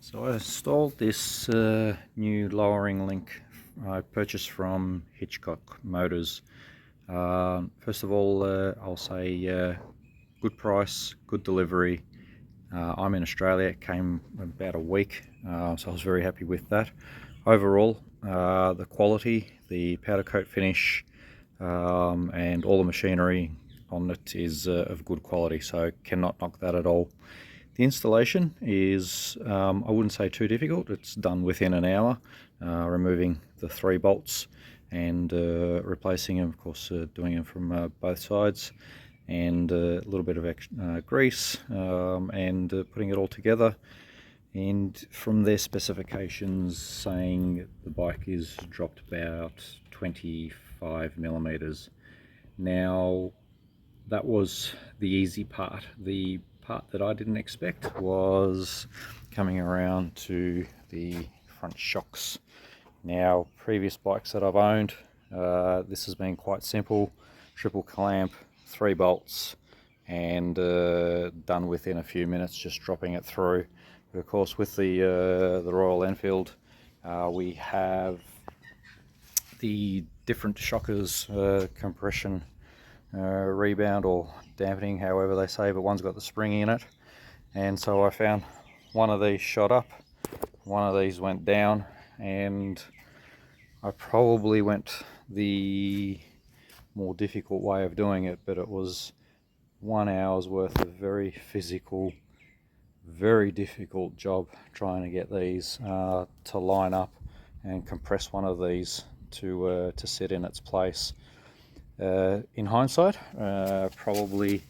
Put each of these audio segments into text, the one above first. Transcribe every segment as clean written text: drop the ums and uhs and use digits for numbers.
So I installed this new lowering link I purchased from Hitchcock Motors. First of all, I'll say good price, good delivery. I'm in Australia, it came about a week, so I was very happy with that. Overall, the quality, the powder coat finish, and all the machinery on it is of good quality, so cannot knock that at all. The installation is, I wouldn't say too difficult. It's done within an hour, removing the 3 bolts and replacing them, of course, doing them from both sides, and a little bit of grease, and putting it all together. And from their specifications saying the bike is dropped about 25 millimeters. Now, that was the easy part. The part that I didn't expect was coming around to the front shocks. Now, previous bikes that I've owned, this has been quite simple. Triple clamp, 3 bolts, and done within a few minutes, just dropping it through. But of course, with the Royal Enfield, we have the different shockers, compression, rebound or dampening, however they say, but one's got the spring in it. And so I found one of these shot up, one of these went down, and I probably went the more difficult way of doing it, but it was 1 hour's worth of very physical, very difficult job trying to get these to line up and compress one of these to sit in its place. In hindsight, probably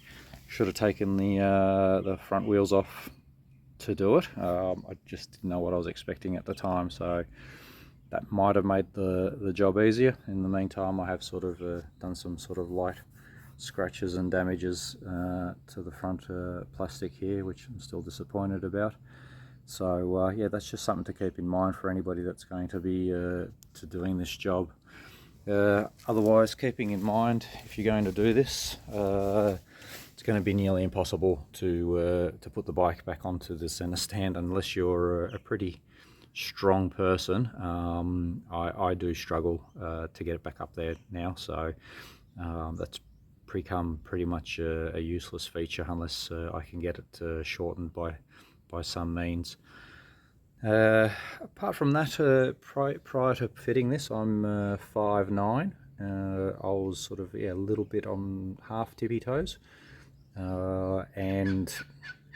should have taken the front wheels off to do it. I just didn't know what I was expecting at the time, so that might have made the job easier. In the meantime, I have sort of done some sort of light scratches and damages to the front plastic here, which I'm still disappointed about. So yeah, that's just something to keep in mind for anybody that's going to be doing this job. Otherwise, keeping in mind, if you're going to do this, it's going to be nearly impossible to put the bike back onto the center stand unless you're a pretty strong person. I do struggle to get it back up there now, so that's become pretty much a useless feature unless I can get it shortened by some means. Apart from that, prior to fitting this, I'm 5'9". I was sort of a little bit on half tippy toes, and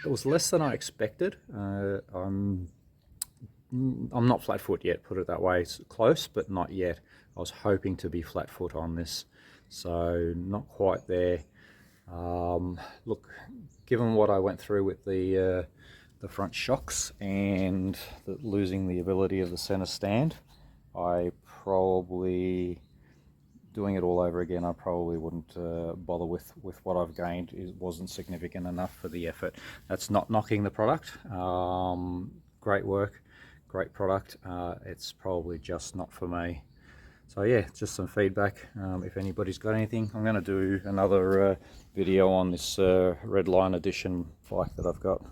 it was less than I expected. I'm not flat foot yet, put it that way. It's close, but not yet. I was hoping to be flat foot on this, so not quite there. Look, given what I went through with the front shocks and losing the ability of the center stand, I probably, doing it all over again, I probably wouldn't bother with what I've gained. It wasn't significant enough for the effort. That's not knocking the product. Great work, great product. It's probably just not for me. So yeah, just some feedback. If anybody's got anything, I'm going to do another video on this Red Line Edition bike that I've got.